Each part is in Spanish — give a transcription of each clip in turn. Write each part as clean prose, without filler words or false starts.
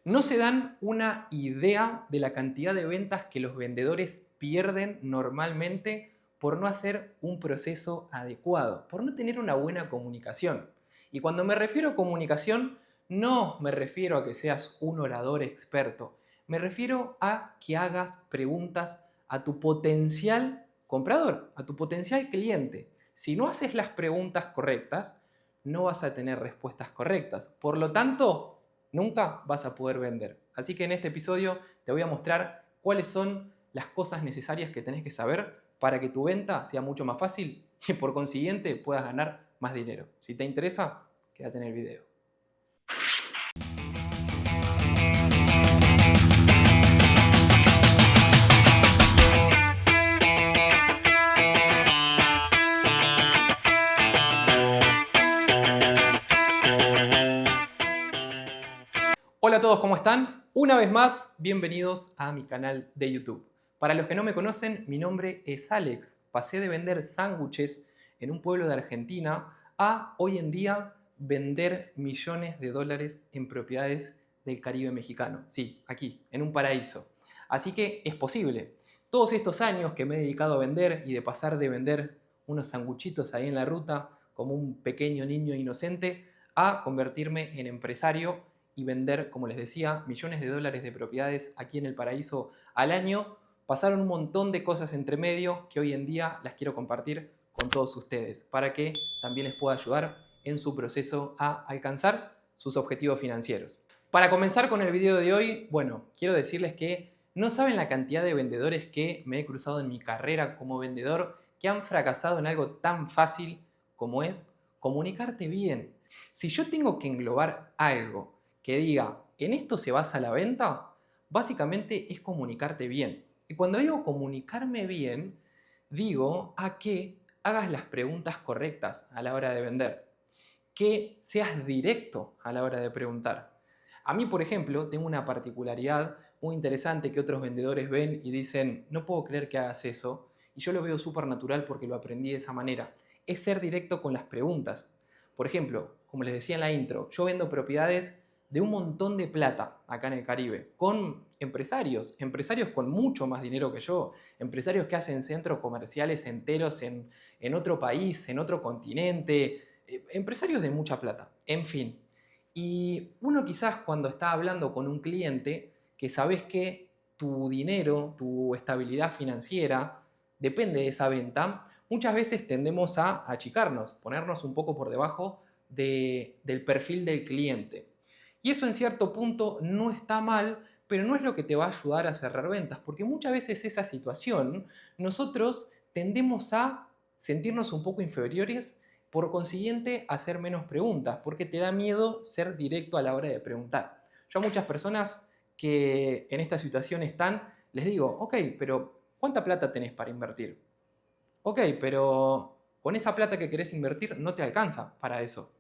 No se dan una idea de la cantidad de ventas que los vendedores pierden normalmente por no hacer un proceso adecuado, por no tener una buena comunicación. Y cuando me refiero a comunicación, no me refiero a que seas un orador experto, me refiero a que hagas preguntas a tu potencial comprador, a tu potencial cliente. Si no haces las preguntas correctas, no vas a tener respuestas correctas. Por lo tanto, nunca vas a poder vender. Así que en este episodio te voy a mostrar cuáles son las cosas necesarias que tenés que saber para que tu venta sea mucho más fácil y por consiguiente puedas ganar más dinero. Si te interesa, quédate en el video. Hola a todos, ¿cómo están? Una vez más, bienvenidos a mi canal de YouTube. Para los que no me conocen, mi nombre es Alex. Pasé de vender sándwiches en un pueblo de Argentina a hoy en día vender millones de dólares en propiedades del Caribe mexicano. Sí, aquí, en un paraíso. Así que es posible. Todos estos años que me he dedicado a vender y de pasar de vender unos sanguchitos ahí en la ruta como un pequeño niño inocente a convertirme en empresario y vender, como les decía, millones de dólares de propiedades aquí en el paraíso al año. Pasaron un montón de cosas entre medio que hoy en día las quiero compartir con todos ustedes para que también les pueda ayudar en su proceso a alcanzar sus objetivos financieros. Para comenzar con el video de hoy, bueno, quiero decirles que no saben la cantidad de vendedores que me he cruzado en mi carrera como vendedor que han fracasado en algo tan fácil como es comunicarte bien. Si yo tengo que englobar algo que diga, en esto se basa la venta, básicamente es comunicarte bien. Y cuando digo comunicarme bien, digo a que hagas las preguntas correctas a la hora de vender, que seas directo a la hora de preguntar. A mí, por ejemplo, tengo una particularidad muy interesante que otros vendedores ven y dicen, no puedo creer que hagas eso, y yo lo veo súper natural porque lo aprendí de esa manera, es ser directo con las preguntas. Por ejemplo, como les decía en la intro, yo vendo propiedades de un montón de plata acá en el Caribe, con empresarios con mucho más dinero que yo, empresarios que hacen centros comerciales enteros en otro país, en otro continente, empresarios de mucha plata, en fin. Y uno quizás cuando está hablando con un cliente que sabes que tu dinero, tu estabilidad financiera depende de esa venta, muchas veces tendemos a achicarnos, ponernos un poco por debajo del perfil del cliente. Y eso en cierto punto no está mal, pero no es lo que te va a ayudar a cerrar ventas, porque muchas veces esa situación nosotros tendemos a sentirnos un poco inferiores, por consiguiente hacer menos preguntas, porque te da miedo ser directo a la hora de preguntar. Yo a muchas personas que en esta situación están, les digo, ok, pero ¿cuánta plata tenés para invertir? Ok, pero con esa plata que querés invertir no te alcanza para eso.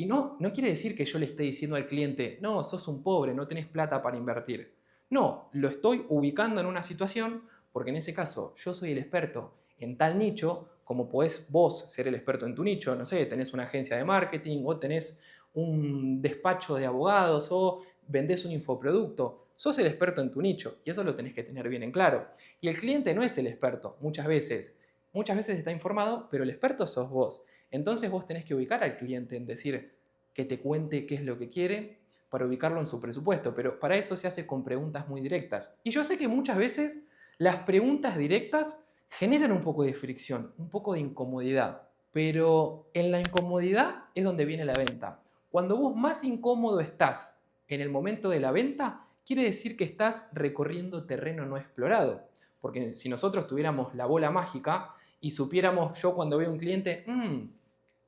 Y no quiere decir que yo le esté diciendo al cliente, no, sos un pobre, no tenés plata para invertir. No, lo estoy ubicando en una situación porque en ese caso yo soy el experto en tal nicho, como podés vos ser el experto en tu nicho, no sé, tenés una agencia de marketing o tenés un despacho de abogados o vendés un infoproducto, sos el experto en tu nicho y eso lo tenés que tener bien en claro. Y el cliente no es el experto, muchas veces está informado, pero el experto sos vos. Entonces vos tenés que ubicar al cliente en decir que te cuente qué es lo que quiere para ubicarlo en su presupuesto, pero para eso se hace con preguntas muy directas. Y yo sé que muchas veces las preguntas directas generan un poco de fricción, un poco de incomodidad, pero en la incomodidad es donde viene la venta. Cuando vos más incómodo estás en el momento de la venta, quiere decir que estás recorriendo terreno no explorado. Porque si nosotros tuviéramos la bola mágica y supiéramos yo cuando veo un cliente,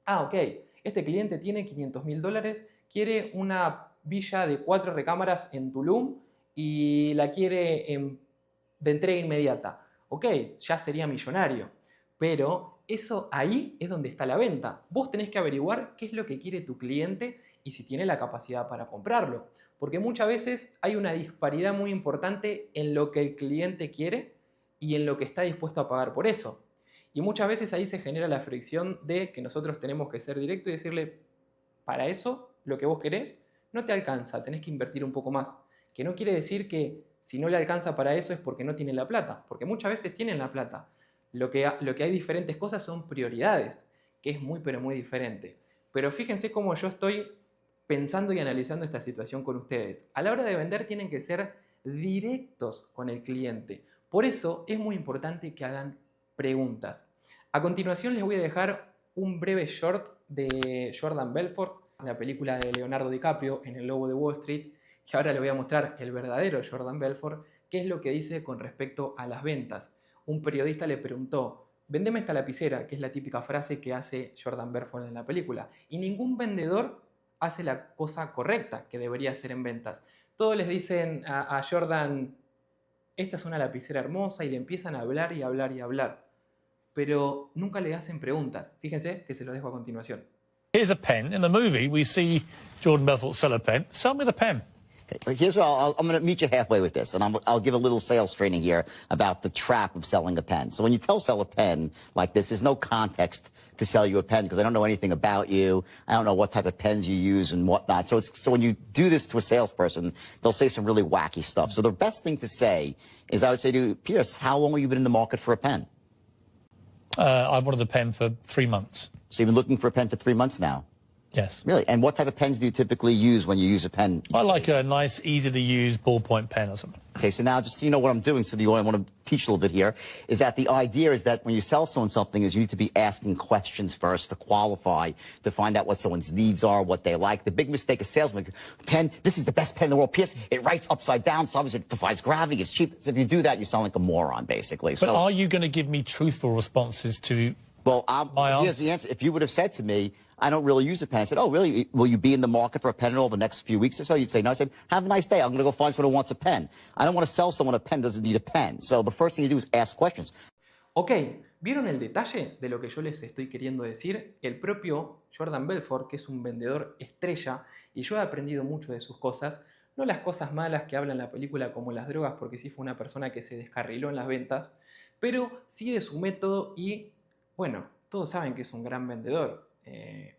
ok, este cliente tiene 500.000 dólares, quiere una villa de 4 recámaras en Tulum y la quiere de entrega inmediata. Ok, ya sería millonario, pero eso ahí es donde está la venta. Vos tenés que averiguar qué es lo que quiere tu cliente y si tiene la capacidad para comprarlo. Porque muchas veces hay una disparidad muy importante en lo que el cliente quiere y en lo que está dispuesto a pagar por eso. Y muchas veces ahí se genera la fricción de que nosotros tenemos que ser directos y decirle, para eso, lo que vos querés, no te alcanza, tenés que invertir un poco más. Que no quiere decir que si no le alcanza para eso es porque no tiene la plata, porque muchas veces tienen la plata. Lo que hay diferentes cosas son prioridades, que es muy pero muy diferente. Pero fíjense cómo yo estoy pensando y analizando esta situación con ustedes. A la hora de vender tienen que ser directos con el cliente. Por eso es muy importante que hagan preguntas. A continuación les voy a dejar un breve short de Jordan Belfort, la película de Leonardo DiCaprio en El Lobo de Wall Street, que ahora les voy a mostrar el verdadero Jordan Belfort, qué es lo que dice con respecto a las ventas. Un periodista le preguntó, vendeme esta lapicera, que es la típica frase que hace Jordan Belfort en la película. Y ningún vendedor hace la cosa correcta que debería hacer en ventas. Todos les dicen a Jordan, esta es una lapicera hermosa, y le empiezan a hablar y hablar y hablar. Pero nunca le hacen preguntas. Fíjense que se los dejo a continuación. Here's a pen. In the movie, we see Jordan Belfort sell a pen. Sell me the pen. Okay, here's what I'm going to meet you halfway with this, and I'll give a little sales training here about the trap of selling a pen. So when you sell a pen like this, there's no context to sell you a pen because I don't know anything about you. I don't know what type of pens you use and whatnot. So when you do this to a salesperson, they'll say some really wacky stuff. So the best thing to say is I would say to Pierce, how long have you been in the market for a pen? I've wanted a pen for 3 months. So you've been looking for a pen for 3 months now? Yes. Really? And what type of pens do you typically use when you use a pen? I like a nice, easy-to-use ballpoint pen or something. Okay, so now just so you know what I'm doing, so I want to teach a little bit here, is that the idea is that when you sell someone something is you need to be asking questions first to qualify, to find out what someone's needs are, what they like. The big mistake of salesmen, pen, this is the best pen in the world. P.S. It writes upside down, so obviously it defies gravity, it's cheap. So if you do that, you sound like a moron, basically. But are you going to give me truthful responses to Well, my here's answer? the answer. If you would have said to me, I don't really use a pen, I said, oh, really? Will you be in the market for a pen at all the next few weeks or so? You'd say, no. I said, have a nice day. I'm going to go find someone who wants a pen. I don't want to sell someone a pen who doesn't need a pen. So the first thing you do is ask questions. Ok, ¿vieron el detalle de lo que yo les estoy queriendo decir? El propio Jordan Belfort, que es un vendedor estrella, y yo he aprendido mucho de sus cosas, no las cosas malas que habla en la película como las drogas, porque sí fue una persona que se descarriló en las ventas, pero sí de su método y, bueno, todos saben que es un gran vendedor,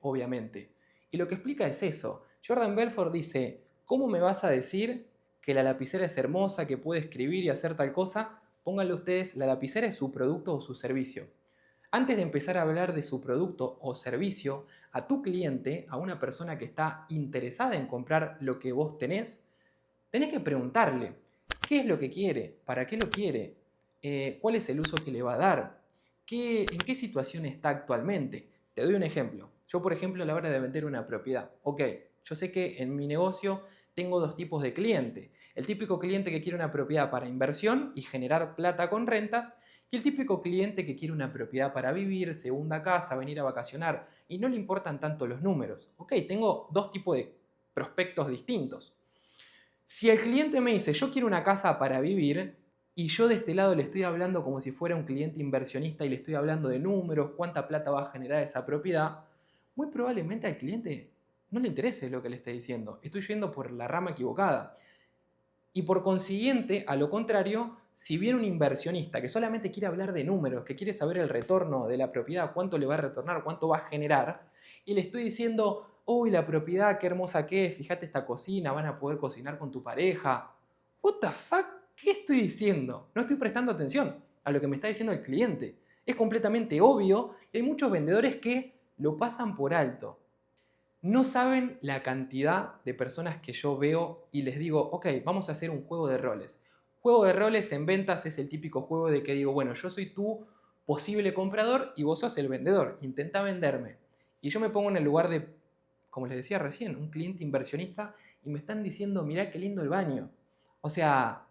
obviamente. Y lo que explica es eso. Jordan Belfort dice, ¿cómo me vas a decir que la lapicera es hermosa, que puede escribir y hacer tal cosa? Pónganle ustedes, la lapicera es su producto o su servicio. Antes de empezar a hablar de su producto o servicio, a tu cliente, a una persona que está interesada en comprar lo que vos tenés que preguntarle, ¿qué es lo que quiere? ¿Para qué lo quiere? ¿Cuál es el uso que le va a dar? ¿En qué situación está actualmente? Te doy un ejemplo. Yo, por ejemplo, a la hora de vender una propiedad, ok, yo sé que en mi negocio tengo dos tipos de cliente. El típico cliente que quiere una propiedad para inversión y generar plata con rentas, y el típico cliente que quiere una propiedad para vivir, segunda casa, venir a vacacionar, y no le importan tanto los números. Ok, tengo dos tipos de prospectos distintos. Si el cliente me dice, yo quiero una casa para vivir, y yo de este lado le estoy hablando como si fuera un cliente inversionista y le estoy hablando de números, cuánta plata va a generar esa propiedad, muy probablemente al cliente no le interese lo que le esté diciendo. Estoy yendo por la rama equivocada. Y por consiguiente, a lo contrario, si viene un inversionista que solamente quiere hablar de números, que quiere saber el retorno de la propiedad, cuánto le va a retornar, cuánto va a generar, y le estoy diciendo, uy, la propiedad, qué hermosa que es, fíjate esta cocina, van a poder cocinar con tu pareja. What the fuck? ¿Qué estoy diciendo? No estoy prestando atención a lo que me está diciendo el cliente. Es completamente obvio y hay muchos vendedores que lo pasan por alto. No saben la cantidad de personas que yo veo y les digo, ok, vamos a hacer un juego de roles. Juego de roles en ventas es el típico juego de que digo, bueno, yo soy tu posible comprador y vos sos el vendedor. Intenta venderme. Y yo me pongo en el lugar de, como les decía recién, un cliente inversionista y me están diciendo, mirá qué lindo el baño. O sea,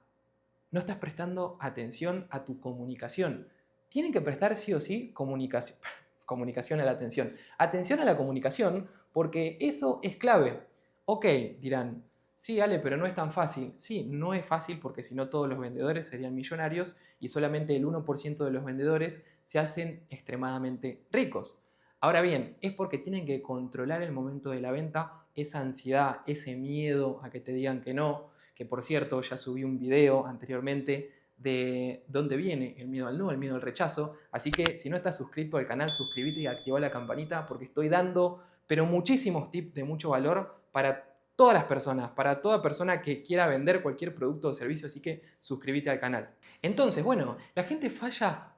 no estás prestando atención a tu comunicación. Tienen que prestar sí o sí comunicación a la atención. Atención a la comunicación porque eso es clave. Ok, dirán, sí, Ale, pero no es tan fácil. Sí, no es fácil porque si no todos los vendedores serían millonarios y solamente el 1% de los vendedores se hacen extremadamente ricos. Ahora bien, es porque tienen que controlar el momento de la venta, esa ansiedad, ese miedo a que te digan que no, que por cierto ya subí un video anteriormente de dónde viene el miedo al no, el miedo al rechazo. Así que si no estás suscrito al canal, suscríbete y activa la campanita porque estoy dando, pero muchísimos tips de mucho valor para todas las personas, para toda persona que quiera vender cualquier producto o servicio, así que suscríbete al canal. Entonces, bueno, la gente falla